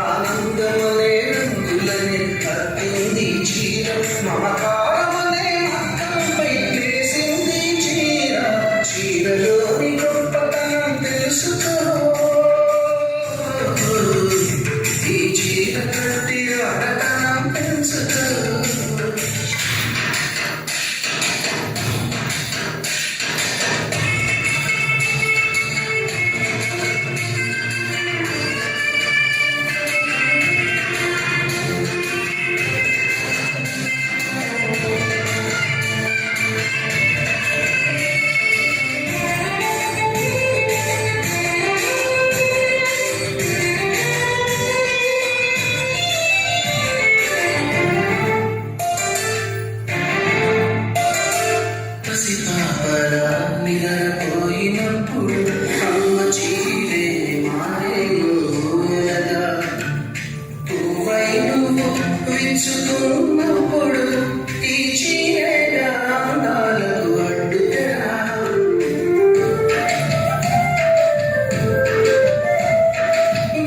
ఆనందమనే రంగులనే కట్టింది చీర మమకారమనే మక్కంపై వేసింది చీర చీరలోని గొప్పతనం తెలుసుకో ఈ చీర కట్టి ఆడతనం పెంచుకో నిద్రపోయినప్పుడు అమ్మ చీరే మారేదా పువ్వై నువ్వు విచ్చుకున్నప్పుడు ఈ చీరే అందాలకు అడ్డుతరా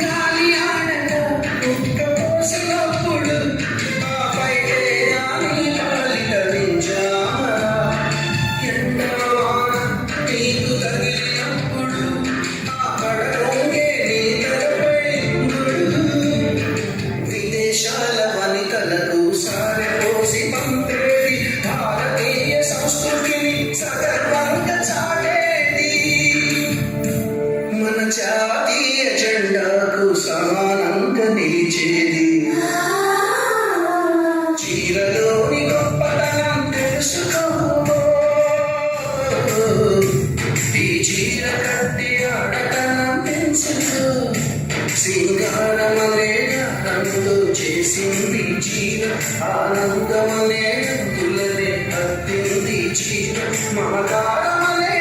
గాలి ఆడగా కుక్క పోసినప్పుడు ఆ పైకే గాలి ధరించామా నీకు తగిలినప్పుడు ఆ కడలోనే నీ తలపై విదేశాల వనితలకు సారెపోసి పంపేది భారతీయ సంస్కృతిని సగర్వంగా చాటేది మన జాతీయ జెండాకు సమానంగా నిలిచేది చీరలోని గొప్పతనం తెలుసుకో ఈ చీర కట్టి ఆడతనం పెంచుకో సింగారమనే రంగుతో చేసింది చీర ఆనందమనే రంగులనే కట్టింది చీర మమకారమనే